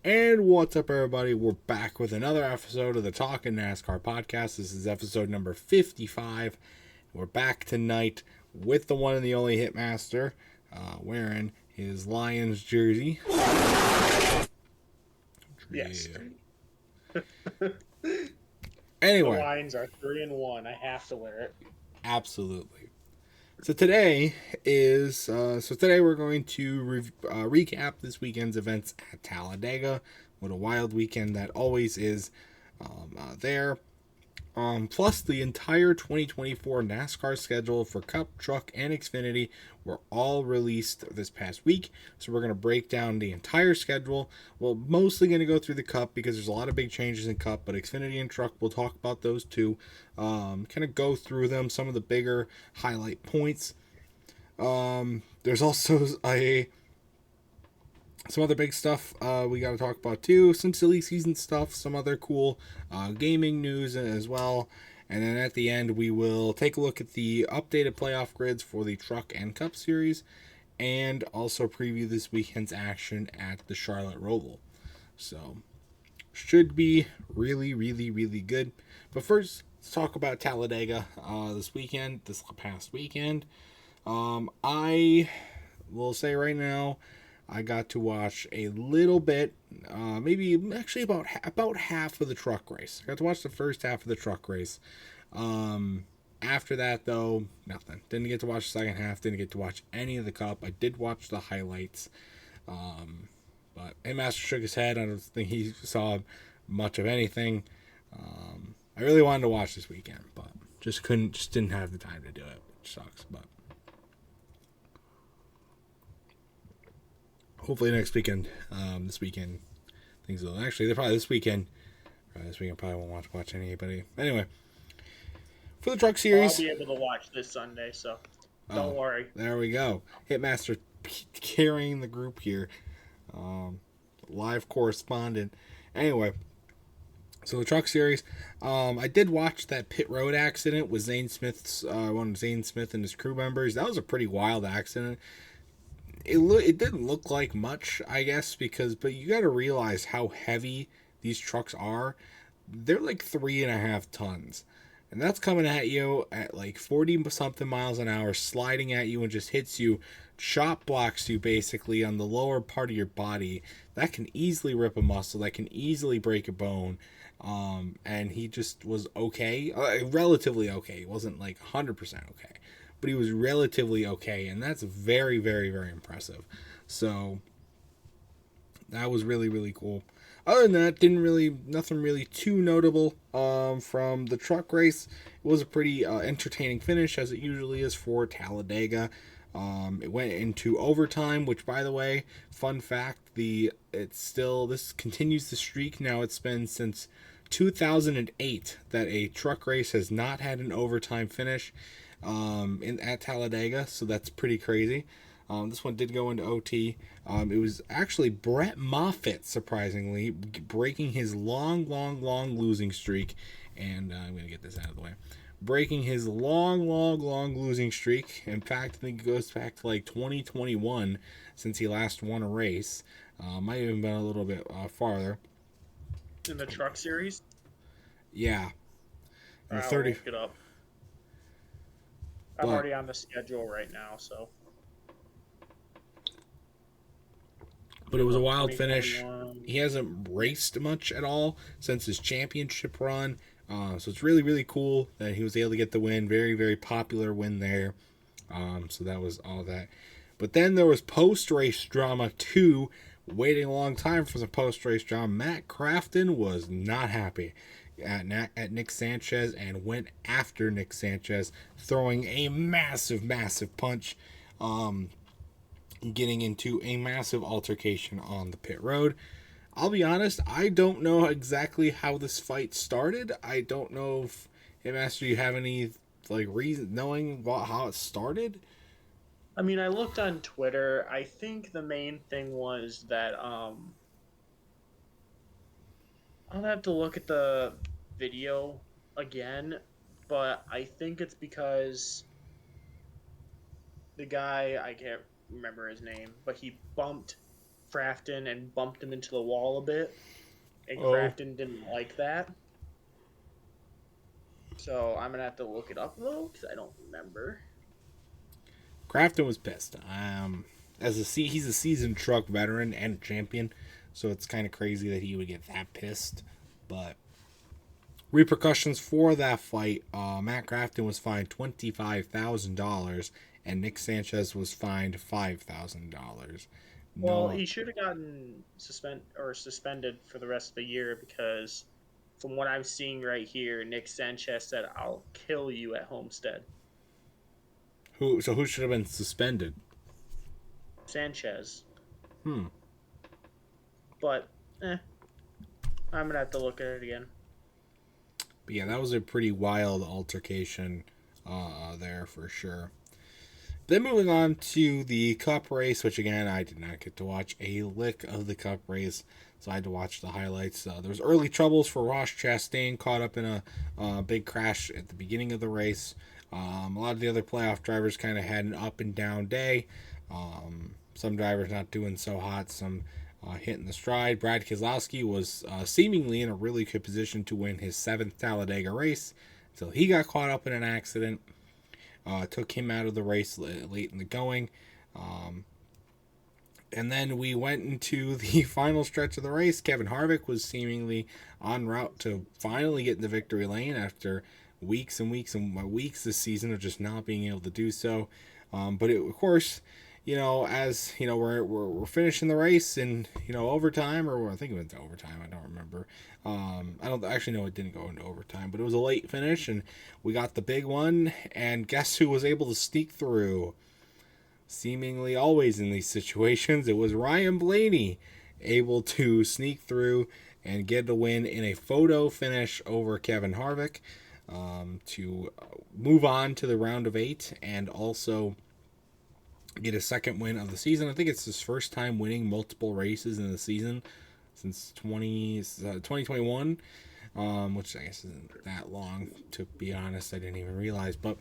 And what's up, everybody? We're back with another episode of the Talkin' NASCAR podcast. This is episode number 55. We're back tonight with the one and the only Hitmaster, wearing his Lions jersey. Yes. Anyway. The Lions are 3-1. I have to wear it. Absolutely. So today we're going to recap this weekend's events at Talladega. What a wild weekend that always is there. Plus the entire 2024 NASCAR schedule for Cup, Truck, and Xfinity were all released this past week. So we're going to break down the entire schedule. We're mostly going to go through the Cup because there's a lot of big changes in Cup, but Xfinity and Truck, we'll talk about those too. Kind of go through them, some of the bigger highlight points. There's also some other big stuff we got to talk about too. Some silly season stuff, some other cool gaming news as well. And then at the end, we will take a look at the updated playoff grids for the Truck and Cup Series. And also preview this weekend's action at the Charlotte Roval. So, should be really, really, really good. But first, let's talk about Talladega this past weekend. I will say right now, I got to watch a little bit, maybe actually about half of the truck race. I got to watch the first half of the truck race. After that, though, nothing. Didn't get to watch the second half. Didn't get to watch any of the Cup. I did watch the highlights. But Hitmaster shook his head. I don't think he saw much of anything. I really wanted to watch this weekend, but just didn't have the time to do it, which sucks, but hopefully next weekend, this weekend, things will. Actually, they're probably this weekend. Probably won't watch anybody. Anyway, for the Truck Series, I'll be able to watch this Sunday, so don't worry. There we go. Hitmaster carrying the group here. Live correspondent. Anyway, so the Truck Series, I did watch that pit road accident with Zane Smith and his crew members. That was a pretty wild accident. It didn't look like much, I guess, but you got to realize how heavy these trucks are. They're like 3.5 tons, and that's coming at you at like 40 something miles an hour, sliding at you and just hits you, chop blocks you basically on the lower part of your body. That can easily rip a muscle. That can easily break a bone. And he just was okay, relatively okay. He wasn't like 100% okay. But he was relatively okay, and that's very, very, very impressive. So that was really, really cool. Other than that, nothing really too notable from the truck race. It was a pretty entertaining finish, as it usually is for Talladega. It went into overtime, which, by the way, fun fact, this continues the streak. Now it's been since 2008 that a truck race has not had an overtime finish. At Talladega, so that's pretty crazy. This one did go into OT. It was actually Brett Moffitt, surprisingly, breaking his long losing streak. And I'm going to get this out of the way. Breaking his long losing streak. In fact, I think it goes back to like 2021 since he last won a race. Might have even been a little bit farther. In the Truck Series? Yeah. I'll look it up. I'm already on the schedule right now, so. But it was a wild finish. He hasn't raced much at all since his championship run. So it's really, really cool that he was able to get the win. Very, very popular win there. So that was all that. But then there was post-race drama too. Waiting a long time for some post-race drama. Matt Crafton was not happy at Nick Sanchez and went after Nick Sanchez, throwing a massive punch, getting into a massive altercation on the pit road. I'll be honest, I don't know exactly how this fight started. I don't know if, Hitmaster, you have any reason knowing how it started? I mean, I looked on Twitter. I think the main thing was that I'll have to look at the video again, but I think it's because the guy, I can't remember his name, but he bumped Crafton and bumped him into the wall a bit, and Oh. Crafton didn't like that. So I'm gonna have to look it up though, because I don't remember. Crafton was pissed. He's a seasoned truck veteran and champion, so it's kind of crazy that he would get that pissed. But repercussions for that fight: Matt Crafton was fined $25,000, and Nick Sanchez was fined $5,000. Well, No, he should have gotten suspended for the rest of the year because, from what I'm seeing right here, Nick Sanchez said, "I'll kill you at Homestead." who should have been suspended? Sanchez, Hmm. but I'm gonna have to look at it again. But yeah, that was a pretty wild altercation there for sure. Then moving on to the Cup race, which again I did not get to watch a lick of the Cup race, so I had to watch the highlights. There was early troubles for Ross Chastain, caught up in a big crash at the beginning of the race. A lot of the other playoff drivers kind of had an up and down day. Some drivers not doing so hot, some hitting the stride. Brad Keselowski was seemingly in a really good position to win his 7th Talladega race until he got caught up in an accident. Took him out of the race late in the going. And then we went into the final stretch of the race. Kevin Harvick was seemingly en route to finally get in the victory lane after weeks and weeks and weeks this season of just not being able to do so. But of course, as we're finishing the race in overtime, or I think it went to overtime. I don't remember. I don't actually know, it didn't go into overtime, but it was a late finish, and we got the big one. And guess who was able to sneak through? Seemingly always in these situations, it was Ryan Blaney able to sneak through and get a win in a photo finish over Kevin Harvick to move on to the round of 8 and also get a second win of the season. I think it's his first time winning multiple races in the season since 2021, which I guess isn't that long, to be honest. I didn't even realize, but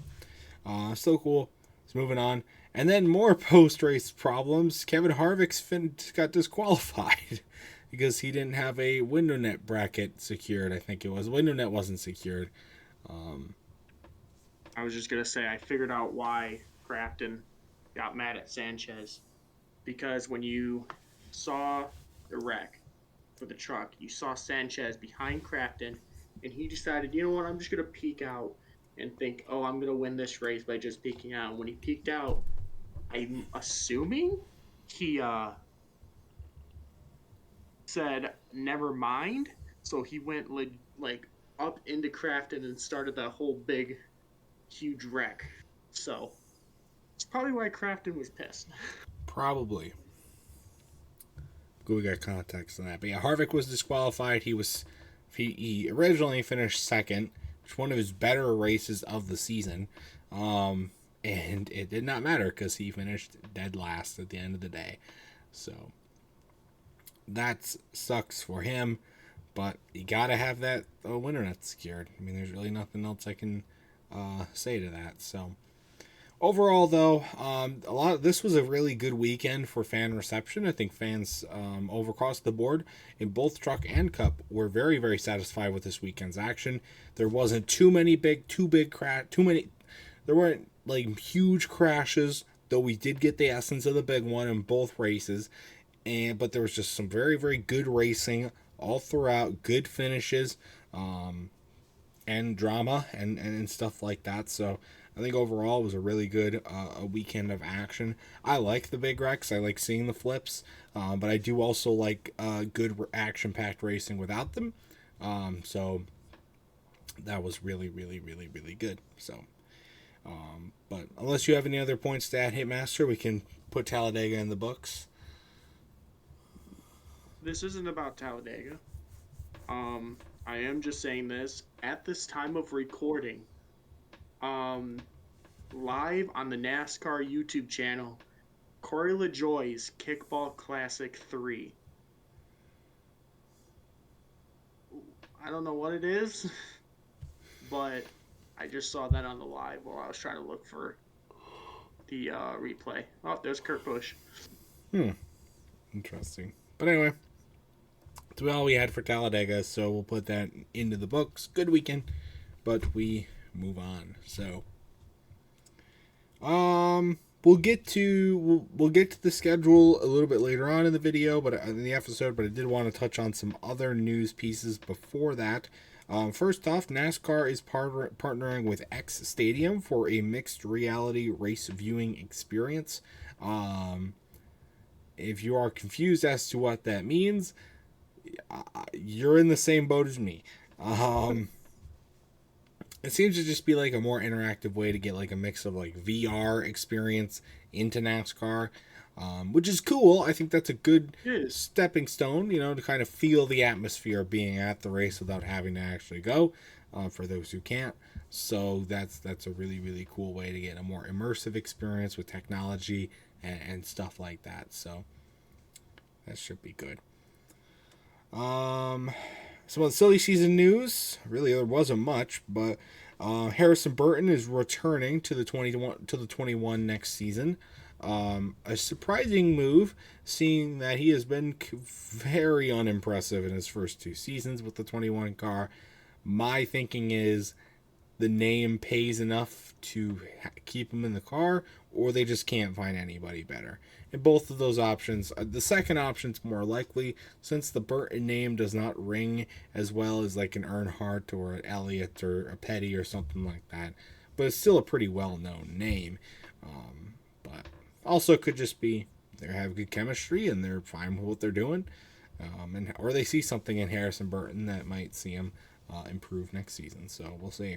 still cool. It's moving on. And then more post-race problems. Kevin Harvick got disqualified because he didn't have a window net bracket secured, I think it was. Window net wasn't secured. I was just gonna say I figured out why Crafton got mad at Sanchez, because when you saw the wreck for the truck, you saw Sanchez behind Crafton, and he decided, you know what, I'm just gonna peek out and think, oh, I'm gonna win this race by just peeking out. And when he peeked out, I'm assuming he said never mind, so he went like up into Crafton and started that whole big, huge wreck. So it's probably why Crafton was pissed. Probably. We got context on that. But yeah, Harvick was disqualified. He originally finished second, which was one of his better races of the season. And it did not matter because he finished dead last at the end of the day. So that sucks for him, but you gotta have that winner net secured. I mean, there's really nothing else I can say to that. So overall, though, this was a really good weekend for fan reception. I think fans over across the board in both truck and cup were very, very satisfied with this weekend's action. There wasn't too many there weren't like huge crashes, though we did get the essence of the big one in both races. But there was just some very, very good racing all throughout, good finishes, and drama and stuff like that. So I think overall it was a really good weekend of action. I like the big wrecks. I like seeing the flips, but I do also like good action-packed racing without them. So that was really, really, really, really good. So, but unless you have any other points to add, Hitmaster, we can put Talladega in the books. This isn't about Talladega. I am just saying this at this time of recording. Live on the NASCAR YouTube channel, Corey LaJoie's Kickball Classic 3. I don't know what it is, but I just saw that on the live while I was trying to look for the replay. Oh, there's Kurt Busch. Interesting. But anyway, that's all we had for Talladega, so we'll put that into the books. Good weekend, but we move on. So, we'll get to the schedule a little bit later on in the video, but in the episode. But I did want to touch on some other news pieces before that. First off, NASCAR is partnering with X Stadium for a mixed reality race viewing experience. If you are confused as to what that means, you're in the same boat as me. It seems to just be like a more interactive way to get like a mix of like VR experience into NASCAR, which is cool. I think that's a good stepping stone, to kind of feel the atmosphere of being at the race without having to actually go, for those who can't. So that's a really, really cool way to get a more immersive experience with technology and stuff like that. So that should be good. Some of the silly season news. Really, there wasn't much, but Harrison Burton is returning to the 21 next season. A surprising move, seeing that he has been very unimpressive in his first 2 seasons with the 21 car. My thinking is the name pays enough to keep him in the car, or they just can't find anybody better. In both of those options, the second option's more likely, since the Burton name does not ring as well as like an Earnhardt or an Elliott or a Petty or something like that. But it's still a pretty well-known name. But also could just be they have good chemistry and they're fine with what they're doing. Or they see something in Harrison Burton that might see him improve next season. So we'll see.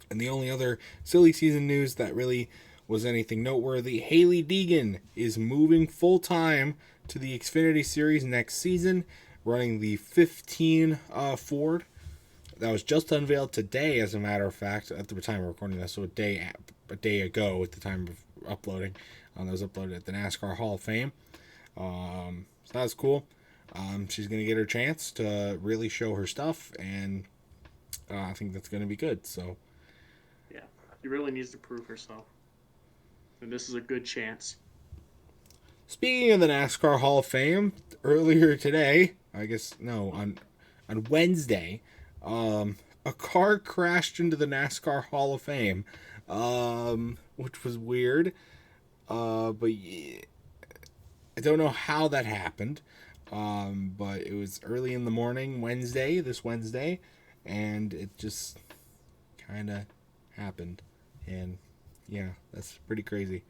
And the only other silly season news that really was anything noteworthy, Hailie Deegan is moving full-time to the Xfinity Series next season, running the 15 Ford. That was just unveiled today, as a matter of fact, at the time of recording this, so a day ago at the time of uploading. That was uploaded at the NASCAR Hall of Fame. So that's cool. She's going to get her chance to really show her stuff, and I think that's going to be good. So, yeah, she really needs to prove herself. And this is a good chance. Speaking of the NASCAR Hall of Fame, earlier today, on Wednesday, a car crashed into the NASCAR Hall of Fame, which was weird. But I don't know how that happened. But it was early in the morning, this Wednesday, and it just kind of happened. And yeah, that's pretty crazy.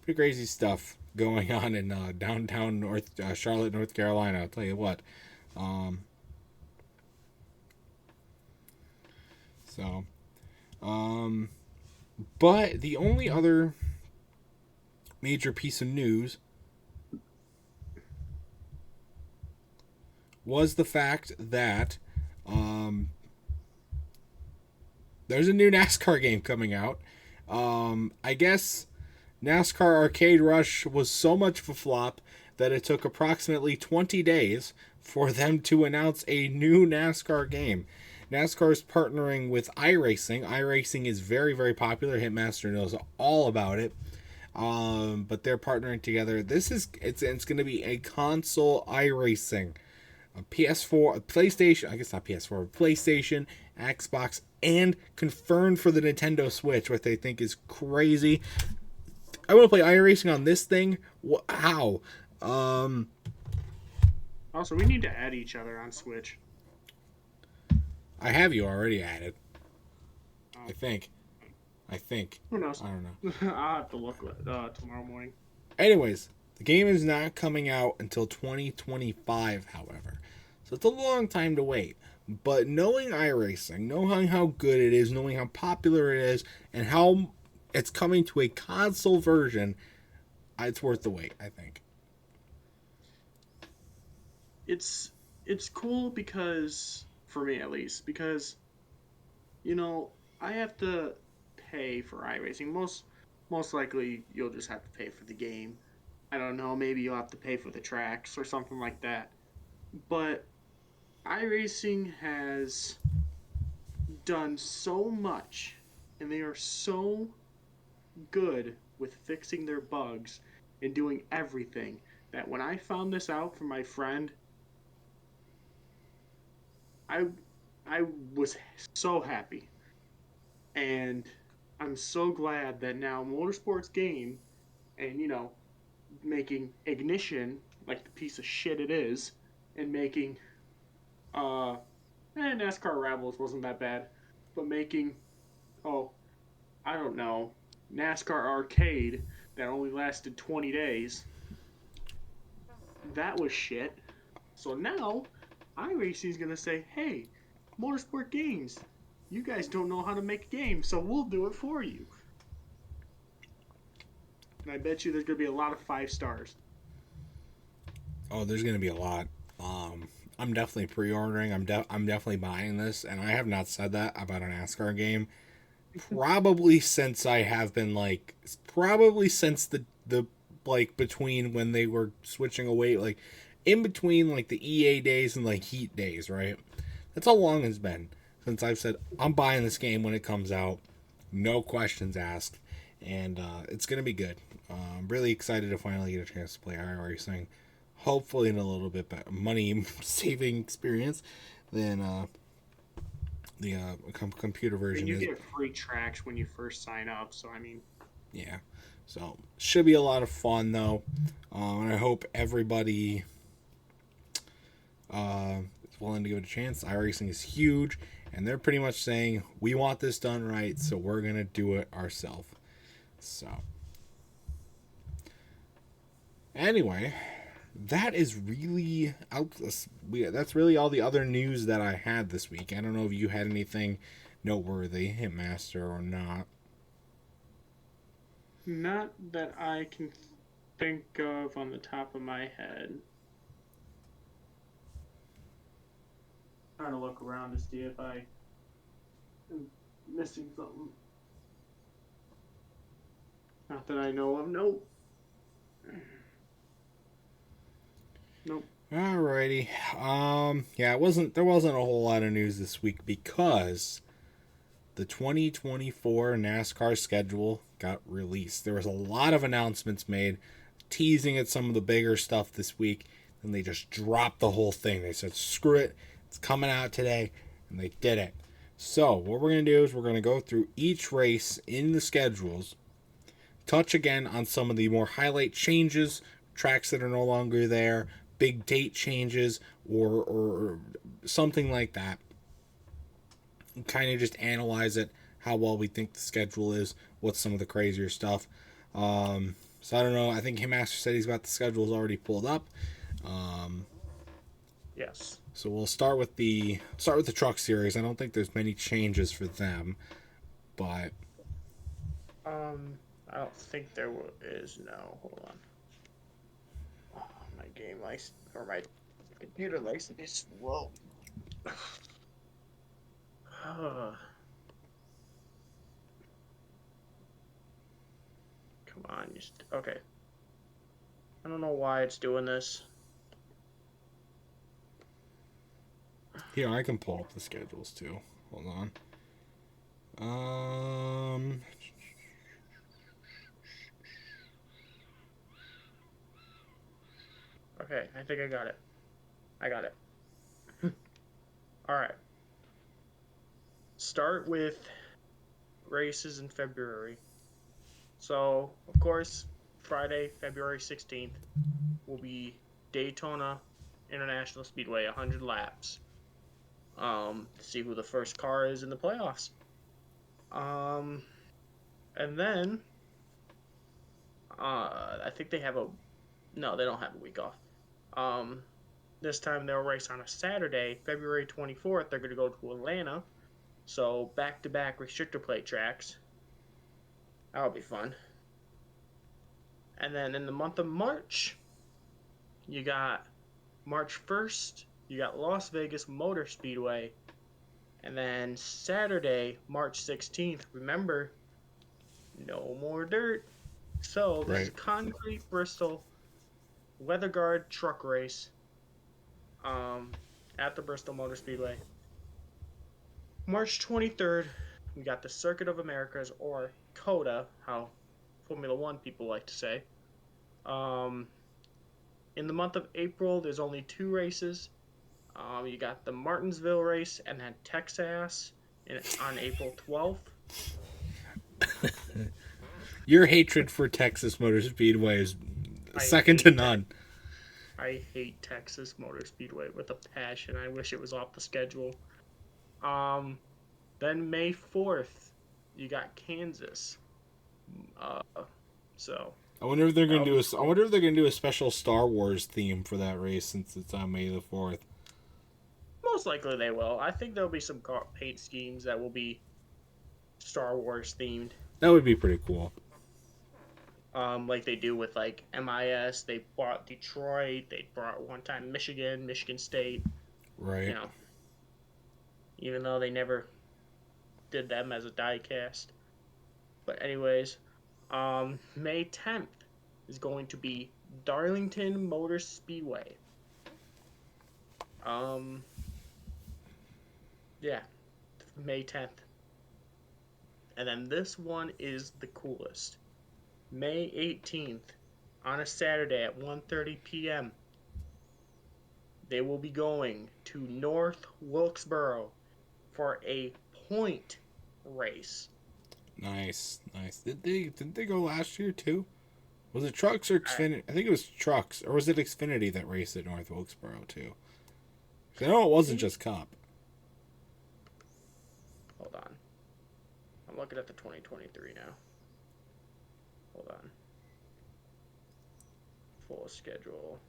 Pretty crazy stuff going on in downtown Charlotte, North Carolina. I'll tell you what. But the only other major piece of news was the fact that there's a new NASCAR game coming out. I guess NASCAR Arcade Rush was so much of a flop that it took approximately 20 days for them to announce a new NASCAR game. NASCAR is partnering with iRacing. iRacing is very, very popular. Hitmaster knows all about it. But they're partnering together. It's going to be a console iRacing. A PS4, a PlayStation, I guess not PS4, PlayStation, Xbox, and confirmed for the Nintendo Switch, what they think is crazy. I want to play iRacing on this thing. How? Also, we need to add each other on Switch. I have you already added. I think. Who knows? I don't know. I'll have to look tomorrow morning. Anyways, the game is not coming out until 2025, however. So it's a long time to wait. But knowing iRacing, knowing how good it is, knowing how popular it is, and how it's coming to a console version, it's worth the wait, I think. It's cool because, for me at least, because, I have to pay for iRacing. Most likely, you'll just have to pay for the game. I don't know, maybe you'll have to pay for the tracks or something like that. But iRacing has done so much, and they are so good with fixing their bugs and doing everything that when I found this out from my friend, I I was so happy. And I'm so glad that now Motorsports Game and making Ignition like the piece of shit it is, and making uh NASCAR Rivals wasn't that bad, but making, oh, I don't know, NASCAR Arcade that only lasted 20 days, that was shit. So now iRacing's gonna say, hey, Motorsport Games, you guys don't know how to make a game, so we'll do it for you. And I bet you there's gonna be a lot of 5 stars. Oh, there's gonna be a lot. I'm definitely pre-ordering. I'm definitely buying this, and I have not said that about a NASCAR game probably since I have been like probably since the like between when they were switching away, like in between like the EA days and like Heat days, right? That's how long it's been since I've said I'm buying this game when it comes out, no questions asked, and it's gonna be good. I'm really excited to finally get a chance to play iRacing. Hopefully, in a little bit better money saving experience than the computer version And you is. get free tracks when you first sign up, so I mean, Yeah, so should be a lot of fun though, and I hope everybody is willing to give it a chance. iRacing is huge, and they're pretty much saying we want this done right, so we're gonna do it ourselves. So anyway, that is really out. That's really all the other news that I had this week. I don't know if you had anything noteworthy, Hitmaster, or not. not that I can think of on the top of my head. Trying to look around to see if I am missing something. Not that I know of. Nope. Nope. Alrighty. Yeah, there wasn't a whole lot of news this week because the 2024 NASCAR schedule got released. There was a lot of announcements made, teasing at some of the bigger stuff this week, and they just dropped the whole thing. They said, screw it, it's coming out today, and they did it. So, what we're going to do is we're going to go through each race in the schedules, touch again on some of the more highlight changes, tracks that are no longer there, big date changes, or something like that. Kind of just analyze it, how well we think the schedule is, what's some of the crazier stuff. So I don't know. I think Hitmaster said he's got the schedules already pulled up. Yes. So we'll start with the truck series. I don't think there's many changes for them, but I don't think there is. No, hold on. Oh, my game likes, or my computer likes to be slow. Come on, okay. I don't know why it's doing this. here I can pull up the schedules too. Hold on. Okay, I think I got it. I got it. All right. Start with races in February. So, of course, Friday, February 16th will be Daytona International Speedway, 100 laps. To see who the first car is in the playoffs. And then I think they have no, they don't have a week off. This time they'll race on a Saturday, February 24th. They're going to go to Atlanta. So back-to-back restrictor plate tracks. That'll be fun. And then in the month of March, you got March 1st, you got Las Vegas Motor Speedway. And then Saturday, March 16th, remember, no more dirt. So there's Right. Concrete Bristol Weather Guard truck race at the Bristol Motor Speedway. March 23rd, we got the Circuit of Americas, or COTA, how Formula One people like to say. In the month of April, there's only 2 races. You got the Martinsville race and then Texas on April 12th. Your hatred for Texas Motor Speedway is I second to hate none. I hate Texas Motor Speedway with a passion. I wish it was off the schedule. Then May 4th, you got Kansas. So I wonder if they're gonna do a. I wonder if they're gonna do a special Star Wars theme for that race since it's on May the 4th. most likely they will. I think there'll be some paint schemes that will be Star Wars themed. That would be pretty cool. Like they do with like MIS. They bought Detroit. They brought one time Michigan State. Right. You know, even though they never did them as a die cast. But anyways, May 10th is going to be Darlington Motor Speedway. Yeah, May 10th. And then this one is the coolest. May 18th, on a Saturday at 1:30 p.m., they will be going to North Wilkesboro for a point race. Nice. Didn't they go last year too? Was it Trucks or Xfinity? I think it was Trucks, or was it Xfinity that raced at North Wilkesboro too? I know it wasn't just Cup. Hold on. I'm looking at the 2023 now. Hold on. Full schedule.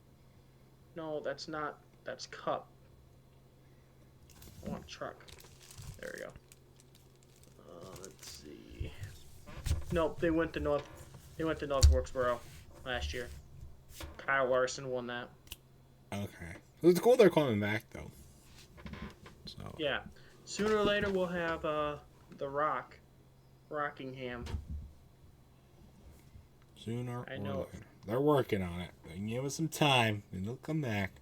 No, that's not. That's Cup. I want Truck. There we go. Let's see. Nope, they went to North Wilkesboro last year. Kyle Larson won that. Okay. It's cool they're coming back though. So. Yeah. Sooner or later we'll have the Rock, Rockingham. Sooner I or know. later. They're working on it. They can give us some time, and they'll come back.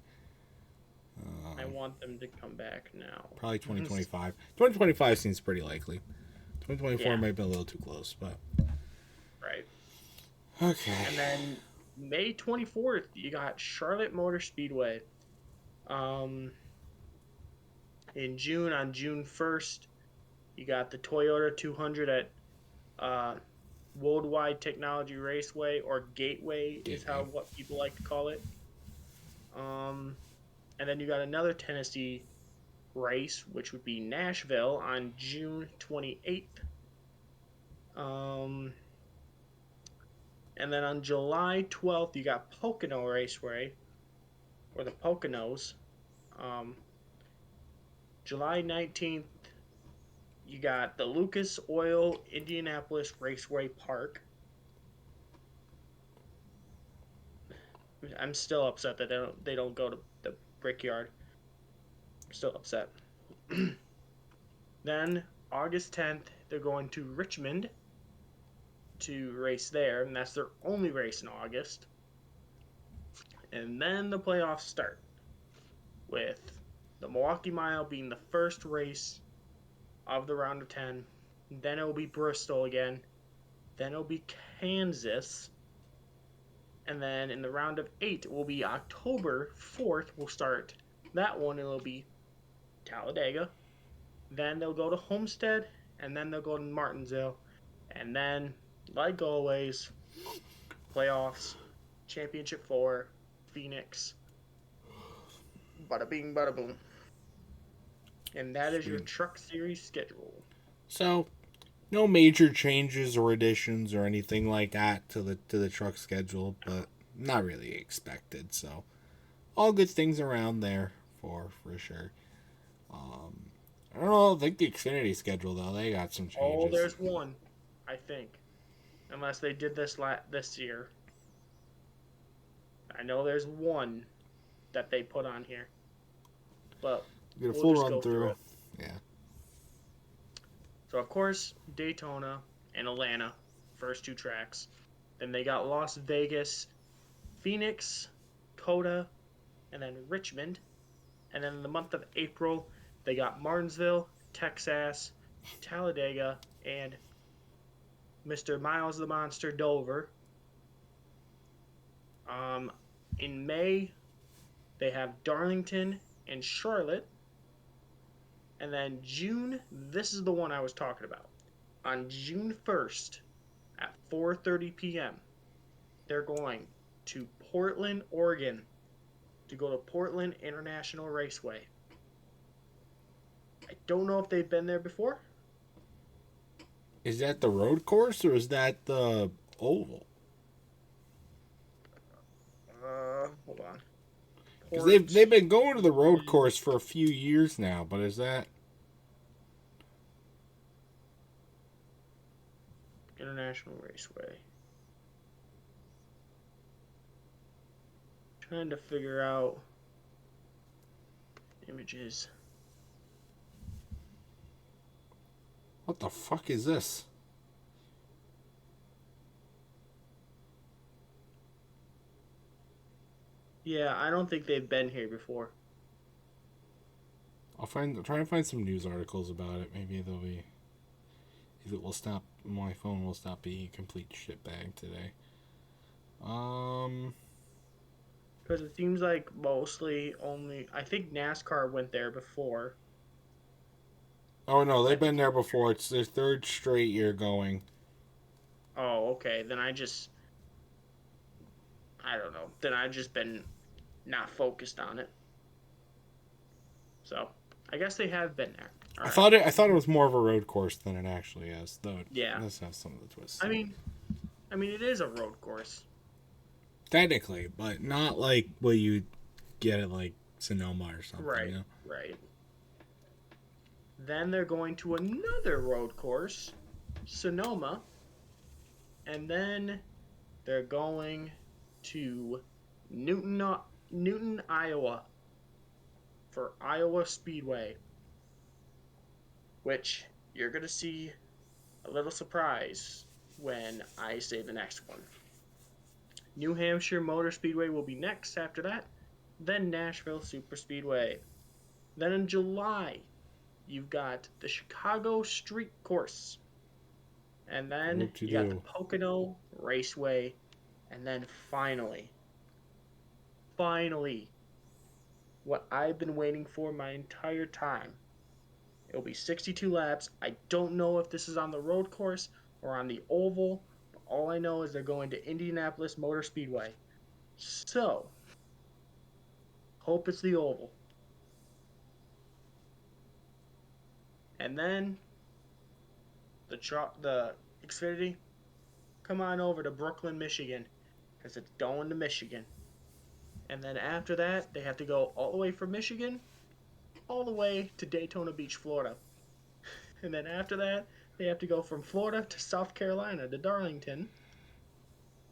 I want them to come back now. Probably 2025. 2025 seems pretty likely. 2024 Yeah. might be a little too close, but... Right. Okay. And then May 24th, you got Charlotte Motor Speedway. In June, on June 1st, you got the Toyota 200 at Worldwide Technology Raceway, or Gateway is what people like to call it. And then you got another Tennessee race, which would be Nashville on June 28th. And then on July 12th, you got Pocono Raceway, or the Poconos. July 19th, you got the Lucas Oil Indianapolis Raceway Park. I'm still upset that they don't go to the Brickyard. I'm still upset. Then August 10th, they're going to Richmond to race there, and that's their only race in August. And then the playoffs start with the Milwaukee Mile being the first race of the round of 10. Then it'll be Bristol again. Then it'll be Kansas. And then in the round of 8, it will be October 4th. We'll start that one. It'll be Talladega. Then they'll go to Homestead. And then they'll go to Martinsville. And then, like always, playoffs, Championship 4, Phoenix. Bada bing, bada boom. And that is your Truck Series schedule. So, no major changes or additions or anything like that to the truck schedule, but not really expected. So, all good things around there for sure. I don't know. I think the Xfinity schedule though, they got some changes. Oh, there's one, I think, unless they did this year. I know there's one that they put on here, but get a full run through. Yeah. So, of course, Daytona and Atlanta, first 2 tracks. Then they got Las Vegas, Phoenix, Coda, and then Richmond. And then in the month of April, they got Martinsville, Texas, Talladega, and Mr. Miles the Monster Dover. In May, they have Darlington and Charlotte. And then June, this is the one I was talking about. On June 1st at 4:30 p.m., they're going to Portland, Oregon to go to Portland International Raceway. I don't know if they've been there before. Is that the road course or is that the oval? Hold on. Because they've been going to the road course for a few years now, but is that International Raceway? Trying to figure out images. what the fuck is this? Yeah, I don't think they've been here before. I'll try and find some news articles about it. Maybe they'll be. If it will stop, my phone will stop being a complete shitbag today. Because it seems like mostly only. I think NASCAR went there before. Oh no, they've been there before. It's their third straight year going. Oh, okay. Then I don't know. Then I've just been not focused on it. So I guess they have been there. I thought it was more of a road course than it actually is, though. Yeah, Let's have some of the twists. I mean, it is a road course. Technically, but not like what you get at like Sonoma or something. Right. You know? Right. Then they're going to another road course, Sonoma, and then they're going to Newton, Iowa, for Iowa Speedway, which you're going to see a little surprise when I say the next one. New Hampshire Motor Speedway will be next after that, then Nashville Superspeedway. Then in July, you've got the Chicago Street Course, and then you got the Pocono Raceway, and then finally, what I've been waiting for my entire time. It'll be 62 laps. I don't know if this is on the road course or on the oval. But all I know is they're going to Indianapolis Motor Speedway. So, hope it's the oval. And then, the Xfinity, come on over to Brooklyn, Michigan, because it's going to Michigan. And then after that, they have to go all the way from Michigan all the way to Daytona Beach, Florida. And then after that, they have to go from Florida to South Carolina to Darlington.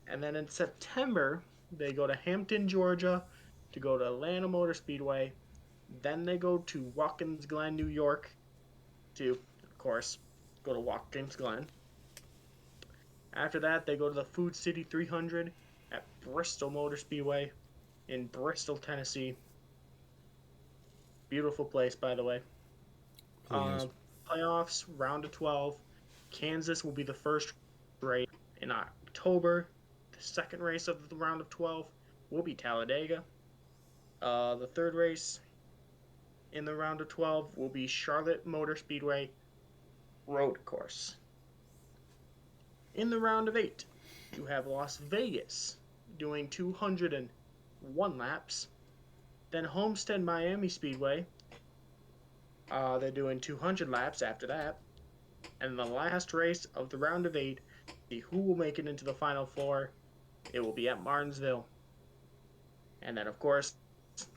And then in September, they go to Hampton, Georgia to go to Atlanta Motor Speedway. Then they go to Watkins Glen, New York to, of course, go to Watkins Glen. After that, they go to the Food City 300 at Bristol Motor Speedway in Bristol, Tennessee. Beautiful place, by the way. Playoffs, round of 12. Kansas will be the first race in October. The second race of the round of 12 will be Talladega. The third race in the round of 12 will be Charlotte Motor Speedway road course. In the round of 8, you have Las Vegas doing 201 laps. Then Homestead Miami Speedway, they're doing 200 laps after that. And the last race of the round of 8, see who will make it into the Final Four. It will be at Martinsville. And then, of course,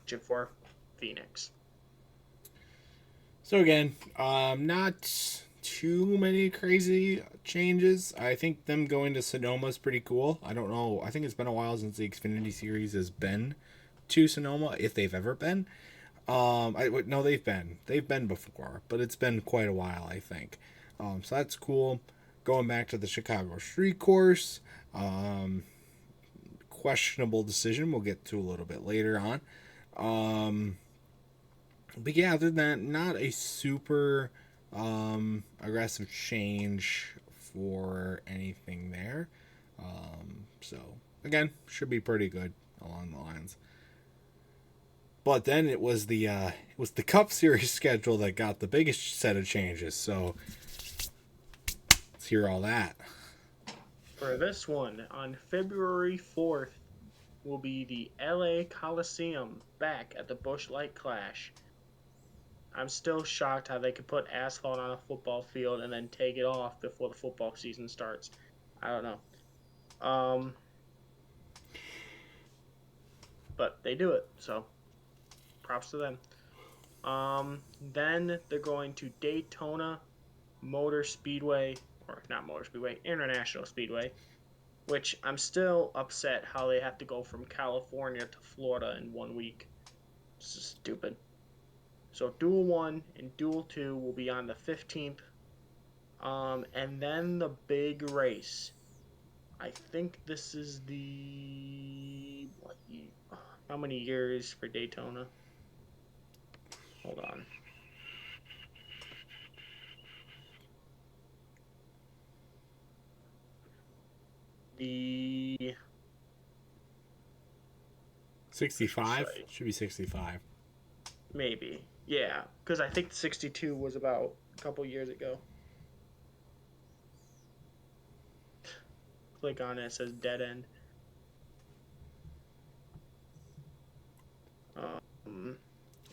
Chip 4, Phoenix. So again, not too many crazy changes. I think them going to Sonoma is pretty cool. I don't know. I think it's been a while since the Xfinity Series has been to Sonoma, if they've ever been. No, they've been before, but it's been quite a while, I think. So that's cool. Going back to the Chicago Street Course, questionable decision we'll get to a little bit later on. But yeah, other than that, not a super aggressive change for anything there. So again, should be pretty good. along the lines. But then it was the Cup Series schedule that got the biggest set of changes. So let's hear all that. For this one, on February 4th, will be the LA Coliseum back at the Busch Light Clash. I'm still shocked how they could put asphalt on a football field and then take it off before the football season starts. I don't know. But they do it, so props to them. Then they're going to Daytona Motor Speedway, or not Motor Speedway, International Speedway, which I'm still upset how they have to go from California to Florida in 1 week. This is stupid. So Duel 1 and Duel 2 will be on the 15th. And then the big race. I think this is the... how many years for Daytona? Hold on. The 65? Should be 65. Maybe. Yeah, because I think 62 was about a couple years ago. Click on it, it says dead end.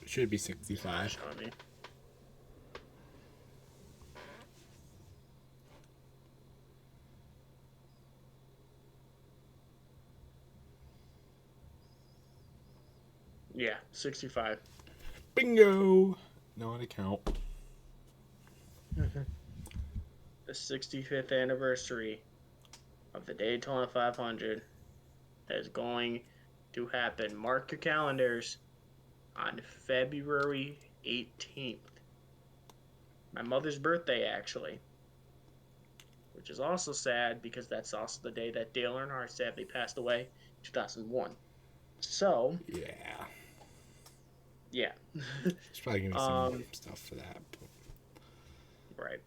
It should be 65. Showing me. Yeah, 65. Bingo! No one to count. The 65th anniversary of the Daytona 500 is going to happen. Mark your calendars on February 18th. My mother's birthday, actually. Which is also sad because that's also the day that Dale Earnhardt sadly passed away, 2001. So... Yeah. It's probably going to be some stuff for that. But... Right.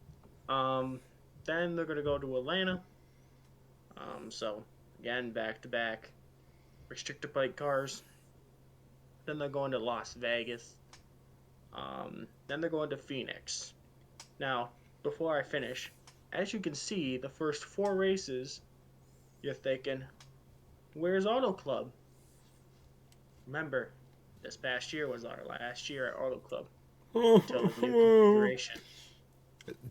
Then they're going to go to Atlanta. So, again, back-to-back restrictor plate cars. Then they're going to Las Vegas. Then they're going to Phoenix. Now, before I finish, as you can see, the first 4 races, you're thinking, where's Auto Club? Remember, this past year was our last year at Auto Club. Until the new configuration.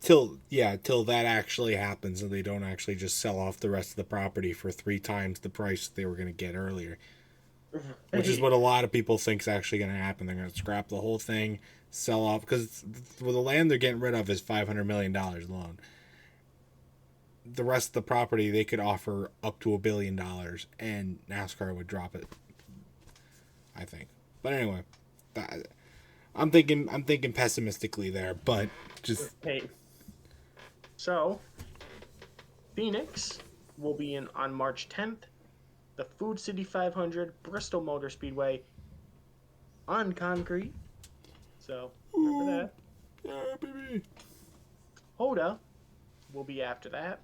Till that actually happens and they don't actually just sell off the rest of the property for 3 times the price they were going to get earlier. Which is what a lot of people think is actually going to happen. They're going to scrap the whole thing, sell off, because the land they're getting rid of is $500 million alone. The rest of the property they could offer up to $1 billion, and NASCAR would drop it, I think. But anyway, I'm thinking pessimistically there, but just... Hey. So, Phoenix will be on March 10th. The Food City 500, Bristol Motor Speedway, on concrete. So, remember that. Yeah, baby. Hoda will be after that.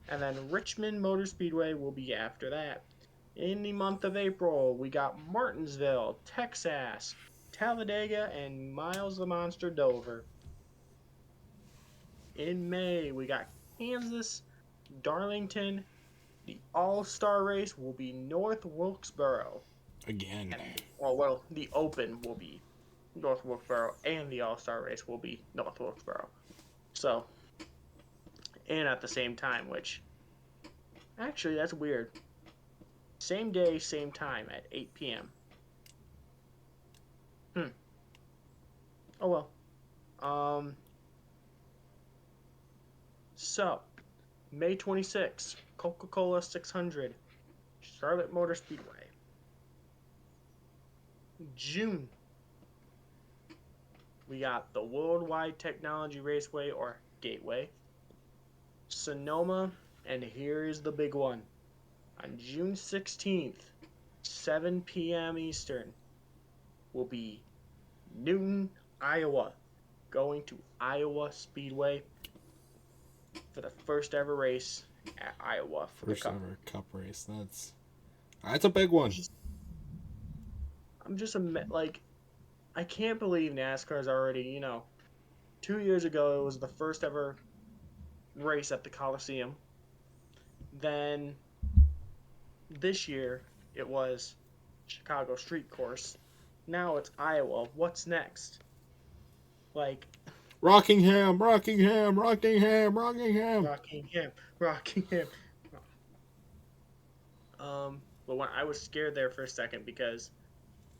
And then Richmond Motor Speedway will be after that. In the month of April, we got Martinsville, Texas, Talladega, and Miles the Monster Dover. In May, we got Kansas, Darlington. The All-Star race will be North Wilkesboro. Again. Well, the Open will be North Wilkesboro, and the All-Star race will be North Wilkesboro. So, and at the same time, which, actually, that's weird. Same day, same time at 8 p.m. Oh, well. So, May 26th, Coca-Cola 600, Charlotte Motor Speedway. June, we got the Worldwide Technology Raceway, or Gateway, Sonoma, and here is the big one. On June 16th, 7 p.m. Eastern, will be Newton, Iowa, going to Iowa Speedway for the first ever race at Iowa for first the Cup. Ever Cup race. That's a big one. I'm just like, I can't believe NASCAR's already, 2 years ago it was the first ever race at the Coliseum. Then this year it was Chicago Street Course. Now it's Iowa. What's next? Like Rockingham, Rockingham, Rockingham, Rockingham. Rockingham, Rockingham. But when I was scared there for a second because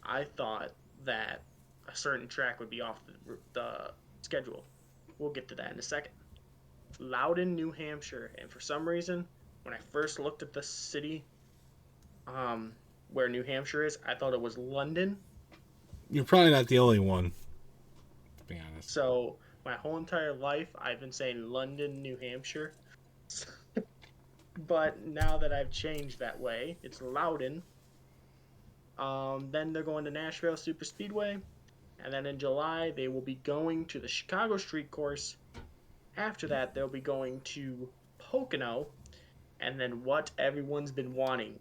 I thought that a certain track would be off the schedule. We'll get to that in a second. Loudon, New Hampshire, and for some reason, when I first looked at the city, where New Hampshire is, I thought it was London. You're probably not the only one, to be honest. So my whole entire life, I've been saying London, New Hampshire. But now that I've changed that way, it's Loudon. Then they're going to Nashville Super Speedway. And then in July, they will be going to the Chicago Street Course. After that, they'll be going to Pocono. And then what everyone's been wanting.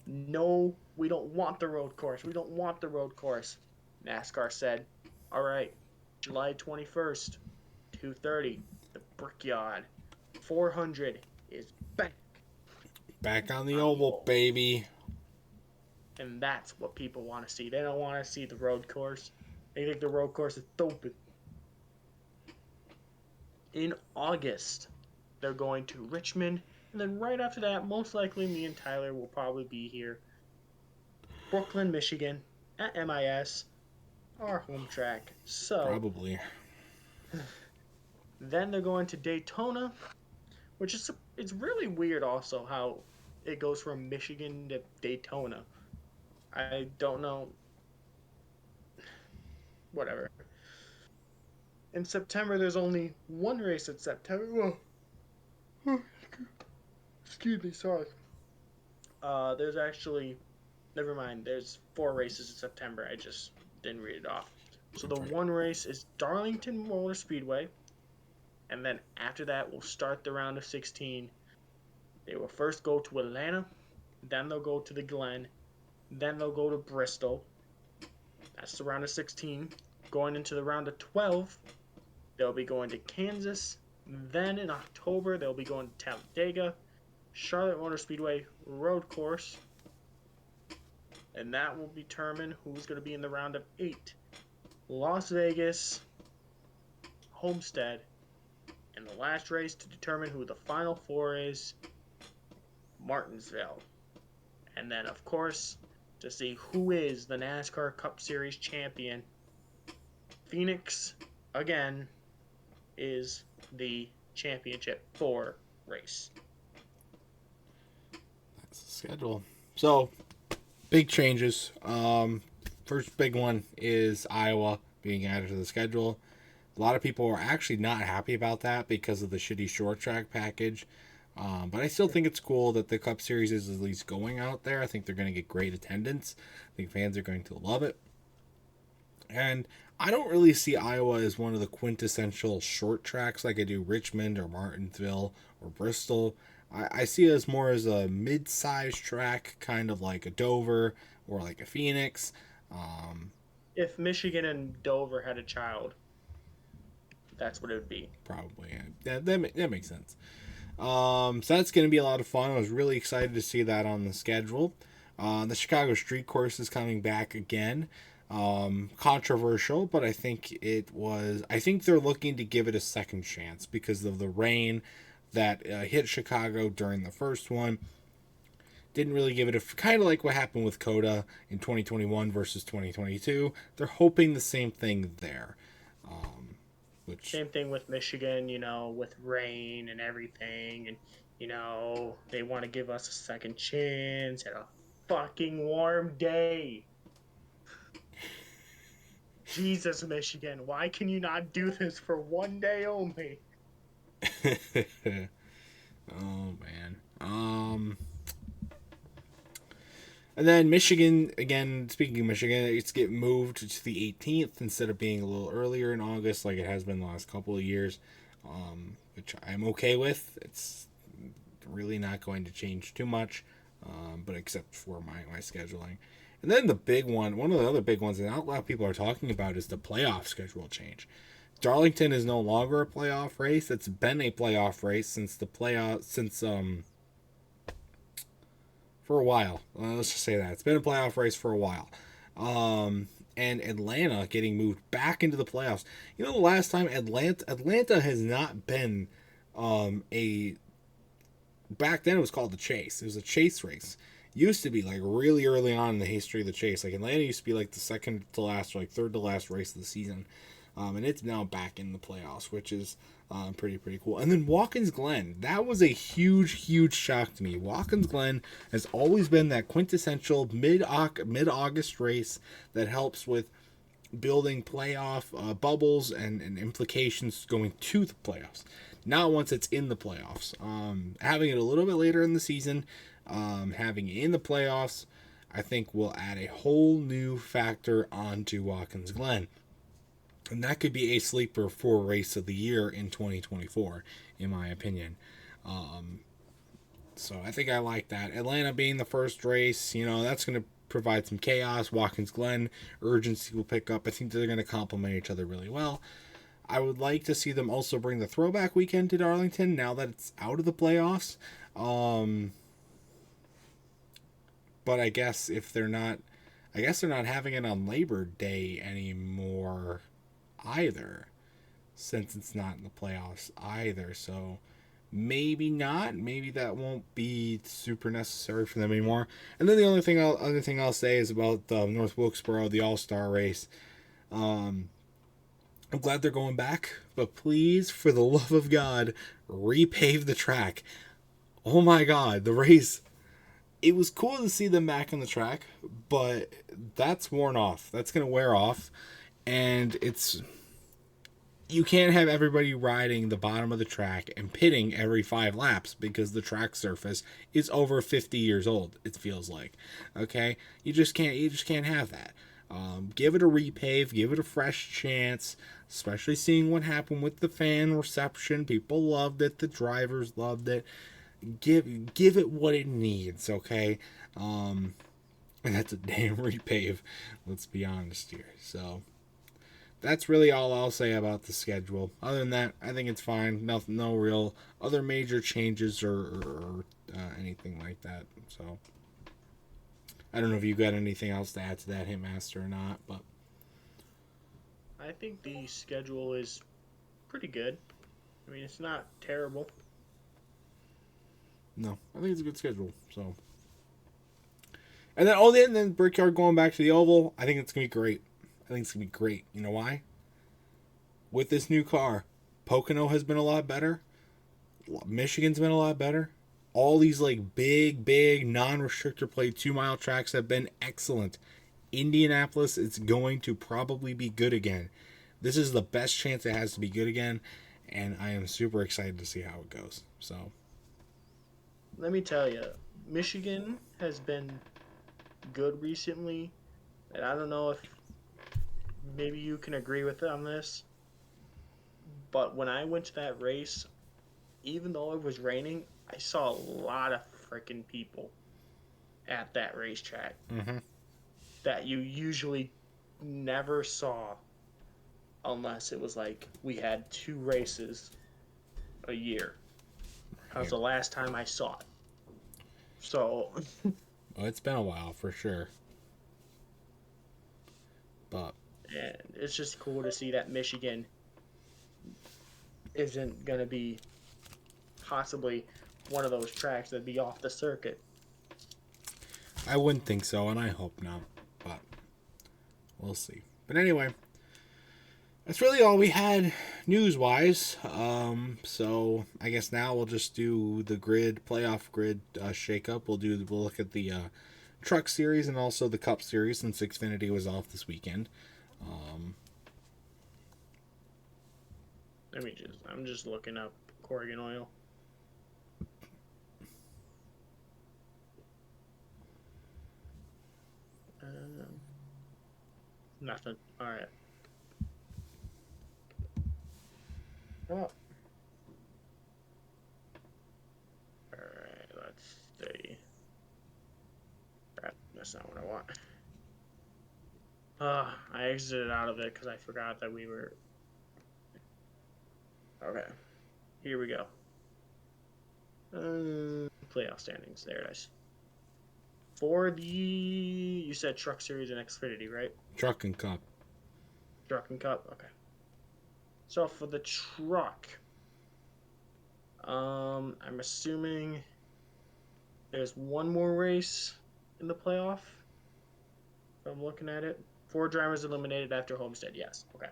No, we don't want the road course. We don't want the road course. NASCAR said, all right, July 21st, 2:30, the Brickyard 400 is back. Back on the oval, baby. And that's what people want to see. They don't want to see the road course. They think the road course is stupid. In August, they're going to Richmond. And then right after that, most likely me and Tyler will probably be here. Brooklyn, Michigan, at MIS, our home track. So Probably. Then they're going to Daytona, which is it's really weird also how it goes from Michigan to Daytona. I don't know. Whatever. In September, there's only one race in September. Whoa. Excuse me, sorry. There's actually, never mind. There's 4 races in September. I just didn't read it off. So the one race is Darlington Motor Speedway, and then after that, we'll start the round of 16. They will first go to Atlanta, then they'll go to the Glen, then they'll go to Bristol. That's the round of 16. Going into the round of 12, they'll be going to Kansas. Then in October, they'll be going to Talladega, Charlotte Motor Speedway road course. And that will determine who's going to be in the round of 8. Las Vegas, Homestead, and the last race to determine who the final 4 is, Martinsville. And then, of course, to see who is the NASCAR Cup Series champion, Phoenix, again, is the championship 4 race. That's the schedule. So, big changes. First big one is Iowa being added to the schedule. A lot of people are actually not happy about that because of the shitty short track package. But I still think it's cool that the Cup Series is at least going out there. I think they're going to get great attendance. I think fans are going to love it. And I don't really see Iowa as one of the quintessential short tracks like I do Richmond or Martinsville or Bristol. I see it as more as a mid-sized track, kind of like a Dover or like a Phoenix. If Michigan and Dover had a child, that's what it would be. Probably. Yeah, that makes sense. So that's going to be a lot of fun. I was really excited to see that on the schedule. The Chicago Street Course is coming back again. Controversial, but I think they're looking to give it a second chance because of the rain that hit Chicago during the first one. Didn't really give it kind of like what happened with COTA in 2021 versus 2022. They're hoping the same thing there. Same thing with Michigan, with rain and everything. And, they want to give us a second chance at a fucking warm day. Jesus, Michigan, why can you not do this for one day only? Oh, man. And then Michigan, again, speaking of Michigan, it's get moved to the 18th instead of being a little earlier in August like it has been the last couple of years, which I'm okay with. It's really not going to change too much, but except for my scheduling. And then the big one of the other big ones that not a lot of people are talking about is the playoff schedule change. Darlington is no longer a playoff race. It's been a playoff race for a while. Let's just say that it's been a playoff race for a while. And Atlanta getting moved back into the playoffs. You know, the last time Atlanta has not been a back then it was called the Chase. It was a chase race. Used to be like really early on in the history of the Chase. Like Atlanta used to be like the second to last or like third to last race of the season. And it's now back in the playoffs, which is pretty cool. And then Watkins Glen, that was a huge shock to me. Watkins Glen has always been that quintessential mid August race that helps with building playoff bubbles and implications going to the playoffs. Not once it's in the playoffs. Having it a little bit later in the season, having it in the playoffs, I think will add a whole new factor onto Watkins Glen. And that could be a sleeper for race of the year in 2024, in my opinion. So I think I like that. Atlanta being the first race, you know, that's going to provide some chaos. Watkins Glen, urgency will pick up. I think they're going to complement each other really well. I would like to see them also bring the throwback weekend to Darlington now that it's out of the playoffs. But I guess they're not having it on Labor Day anymore either, since it's not in the playoffs either. So maybe not. Maybe that won't be super necessary for them anymore. And then the other thing I'll say is about North Wilkesboro, the All-Star race. I'm glad they're going back, but please, for the love of God, repave the track. Oh my God, the race. It was cool to see them back on the track, but that's worn off. That's going to wear off. And you can't have everybody riding the bottom of the track and pitting every 5 laps because the track surface is over 50 years old, it feels like. Okay? You just can't have that. Give it a repave, give it a fresh chance, especially seeing what happened with the fan reception. People loved it, the drivers loved it. Give it what it needs, okay? And that's a damn repave, let's be honest here. So that's really all I'll say about the schedule. Other than that, I think it's fine. No real other major changes or anything like that. So I don't know if you got anything else to add to that, Hitmaster, or not, but I think the schedule is pretty good. I mean, it's not terrible. no, I think it's a good schedule. So, and then Brickyard going back to the Oval. I think it's gonna be great. You know why? With this new car, Pocono has been a lot better. Michigan's been a lot better. All these like big non-restrictor plate 2-mile tracks have been excellent. Indianapolis is going to probably be good again. This is the best chance it has to be good again, and I am super excited to see how it goes. So, Let me tell you, Michigan has been good recently, and I don't know if maybe you can agree with it on this, but when I went to that race, even though it was raining, I saw a lot of freaking people at that racetrack that you usually never saw unless it was like we had 2 races a year. That was the last time I saw it. So, well, it's been a while for sure. But and it's just cool to see that Michigan isn't going to be possibly one of those tracks that'd be off the circuit. I wouldn't think so, and I hope not. But we'll see. But anyway, that's really all we had news-wise. So I guess now we'll just do the playoff grid shakeup. We'll look at the Truck Series and also the Cup Series since Xfinity was off this weekend. I'm just looking up Corrigan Oil. Nothing. All right. Oh. All right. Let's see. Crap, that's not what I want. I exited out of it because I forgot that we were. Okay, here we go. Playoff standings. There it is. For the, you said Truck Series and Xfinity, right? Truck and Cup. Truck and Cup. Okay. So for the truck, I'm assuming there's one more race in the playoff. If I'm looking at it, 4 drivers eliminated after Homestead. Yes. Okay.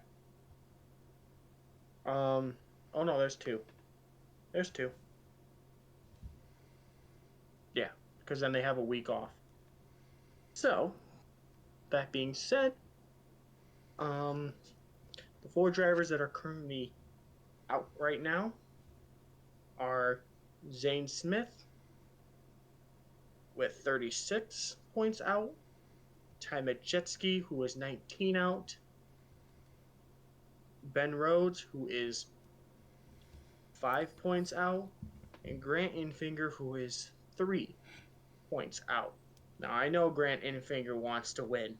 Oh no, there's 2. There's 2. Yeah, because then they have a week off. So, that being said, the 4 drivers that are currently out right now are Zane Smith with 36 points out, Tymet Jetski, who is 19 out, Ben Rhodes, who is 5 points out, and Grant Infinger, who is 3 points out. Now, I know Grant Infinger wants to win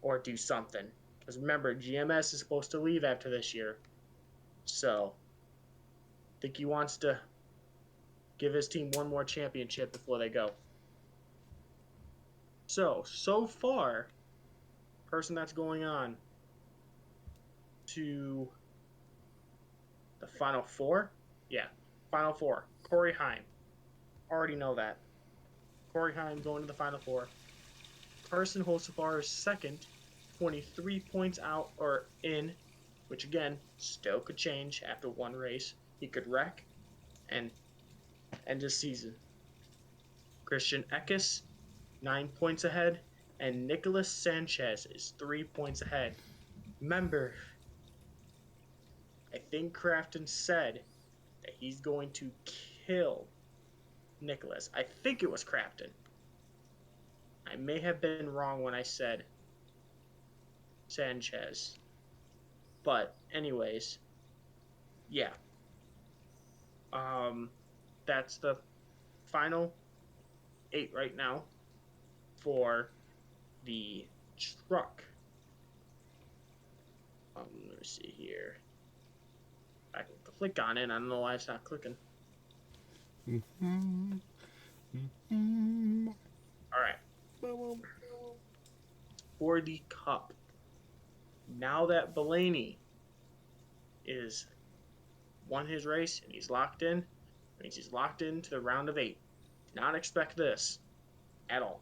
or do something. Because remember, GMS is supposed to leave after this year. So, I think he wants to give his team one more championship before they go. So far, person that's going on to the Final Four? Yeah, Final Four. Corey Heim. Already know that. Corey Heim going to the Final Four. Carson Hocevar is second, 23 points out or in, which again, still could change after one race. He could wreck and end his season. Christian Eckes, 9 points ahead, and Nicholas Sanchez is 3 points ahead. Remember, I think Crafton said that he's going to kill Nicholas. I think it was Crafton. I may have been wrong when I said Sanchez. But anyways, yeah. That's the final 8 right now for the truck. Let me see here. I can click on it. I don't know why it's not clicking. All right. For the cup. Now that Blaney is won his race and he's locked in, means he's locked into the round of 8. Do not expect this at all.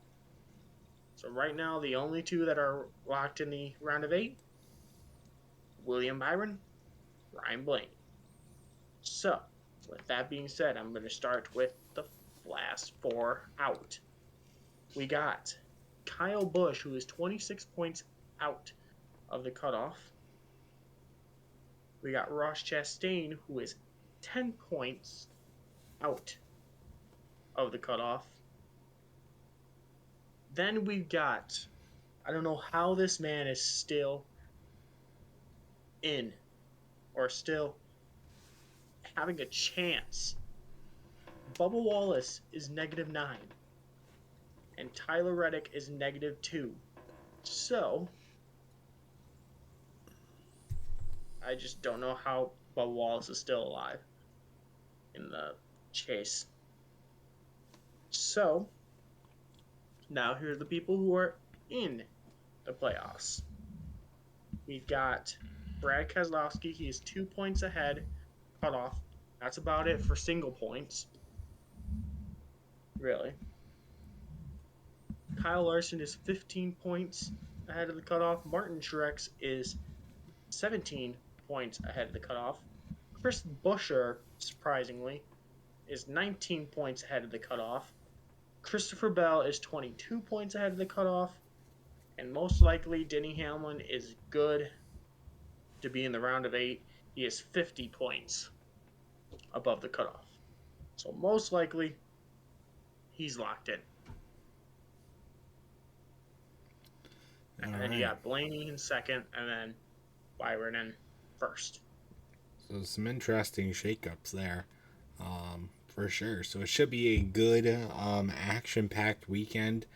So right now, the only 2 that are locked in the round of 8, William Byron, Ryan Blaney. So, with that being said, I'm going to start with the last 4 out. We got Kyle Busch, who is 26 points out of the cutoff. We got Ross Chastain, who is 10 points out of the cutoff. Then we've got, I don't know how this man is still in or still having a chance. Bubba Wallace is -9, and Tyler Reddick is -2. So, I just don't know how Bubba Wallace is still alive in the chase. So, now here's the people who are in the playoffs. We've got Brad Keselowski. He is 2 points ahead, cutoff. That's about it for single points. Really. Kyle Larson is 15 points ahead of the cutoff. Martin Truex is 17 points ahead of the cutoff. Chris Buescher, surprisingly, is 19 points ahead of the cutoff. Christopher Bell is 22 points ahead of the cutoff. And most likely, Denny Hamlin is good to be in the round of 8. He is 50 points above the cutoff. So most likely, he's locked in. And then you got Blaney in second, and then Byron in first. So some interesting shakeups there, for sure. So it should be a good, action-packed weekend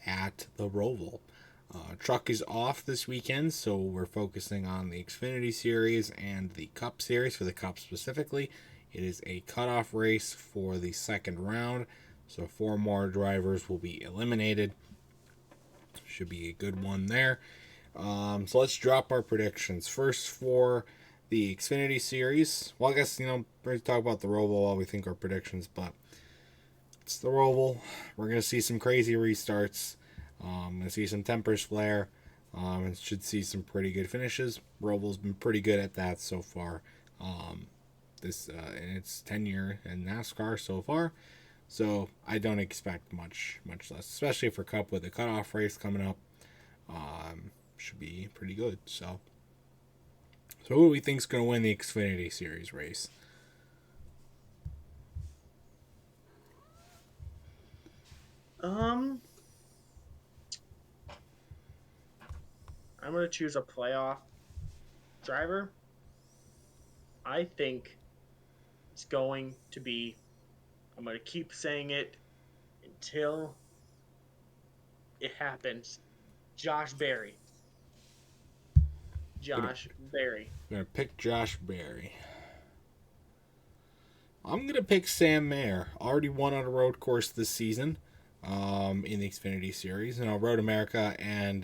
at the Roval. Truck is off this weekend, so we're focusing on the Xfinity Series and the Cup Series. For the Cup specifically, it is a cutoff race for the second round, so 4 more drivers will be eliminated. Should be a good one there. So let's drop our predictions. First, for the Xfinity Series. Well, I guess, we're going to talk about the Roval while we think our predictions, but it's the Roval. We're going to see some crazy restarts. Going to see some tempers flare. And should see some pretty good finishes. Roval's been pretty good at that so far. This in its tenure in NASCAR so far. So I don't expect much less, especially for Cup with the cutoff race coming up. Should be pretty good. So who do we think is going to win the Xfinity Series race? I'm going to choose a playoff driver. I think it's going to be, I'm going to keep saying it until it happens, Josh Berry. Josh Berry. I'm going to pick Josh Berry. I'm going to pick Sam Mayer. Already won on a road course this season in the Xfinity Series. Road America and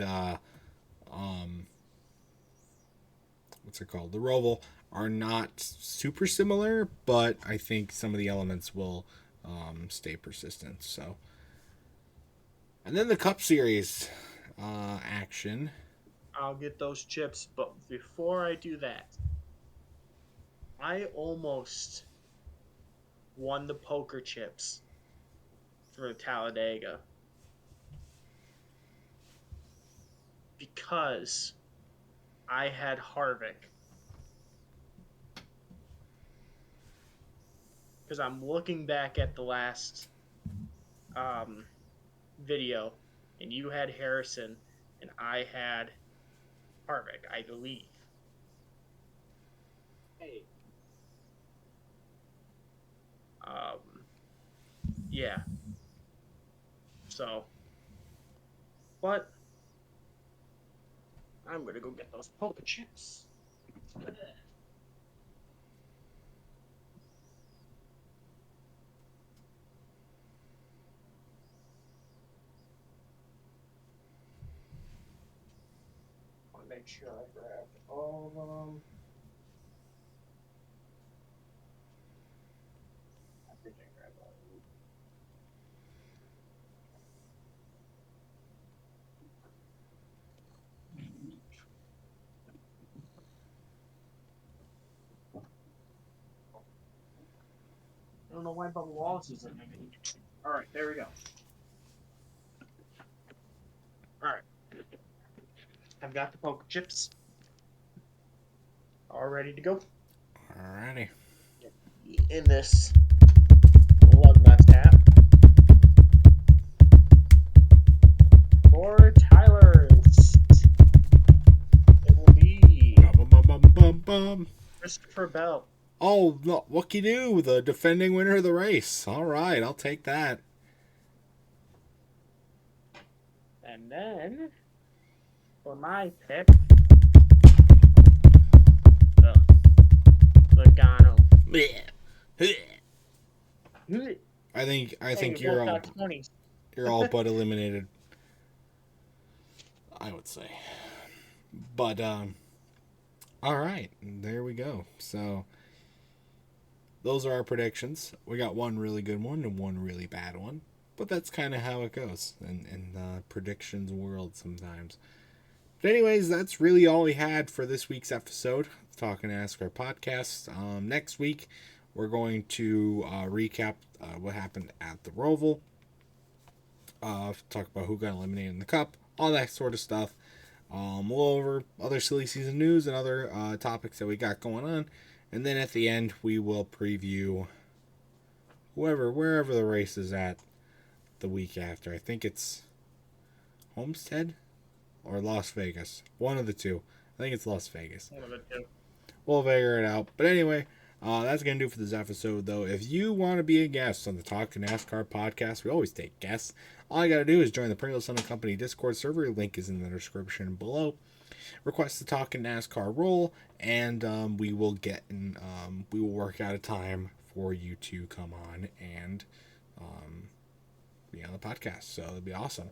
what's it called? The Roval are not super similar, but I think some of the elements will stay persistent. So, and then the Cup Series action. I'll get those chips, but before I do that, I almost won the poker chips for Talladega because I had Harvick. Because I'm looking back at the last video, and you had Harrison, and I had Harvick, I believe. Hey. Yeah. So, but I'm gonna go get those poker chips. Want to make sure I grabbed all of them. I think I grabbed all of them. I don't know why Bubba Wallace is in there. All right, there we go. All right. I've got the poker chips all ready to go. Alrighty. In this lug nut tap for Tyler's, it will be Christopher Bell. Oh, no, what can you do? The defending winner of the race. All right, I'll take that. And then for my pick, Logano. I think you're all but eliminated, I would say. But all right, there we go. So those are our predictions. We got one really good one and one really bad one, but that's kind of how it goes in the predictions world sometimes. But anyways, that's really all we had for this week's episode of Talking NASCAR podcast. Next week, we're going to recap what happened at the Roval. Talk about who got eliminated in the Cup, all that sort of stuff. We'll go over other silly season news and other topics that we got going on. And then at the end, we will preview wherever the race is at the week after. I think it's Homestead or Las Vegas. One of the two. I think it's Las Vegas. One of the two. We'll figure it out. But anyway, That's going to do it for this episode, though. If you want to be a guest on the Talk to NASCAR podcast, we always take guests. All you got to do is join the Pringles Sun Company Discord server. Link is in the description below. Request to talk in NASCAR role, and we will work out a time for you to come on and be on the podcast. So it'll be awesome.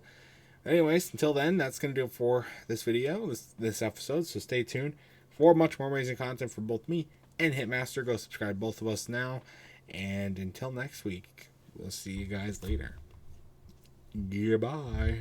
Anyways, until then, that's going to do it for this video, this episode. So stay tuned for much more amazing content from both me and Hitmaster. Go subscribe to both of us now. And until next week, we'll see you guys later. Goodbye.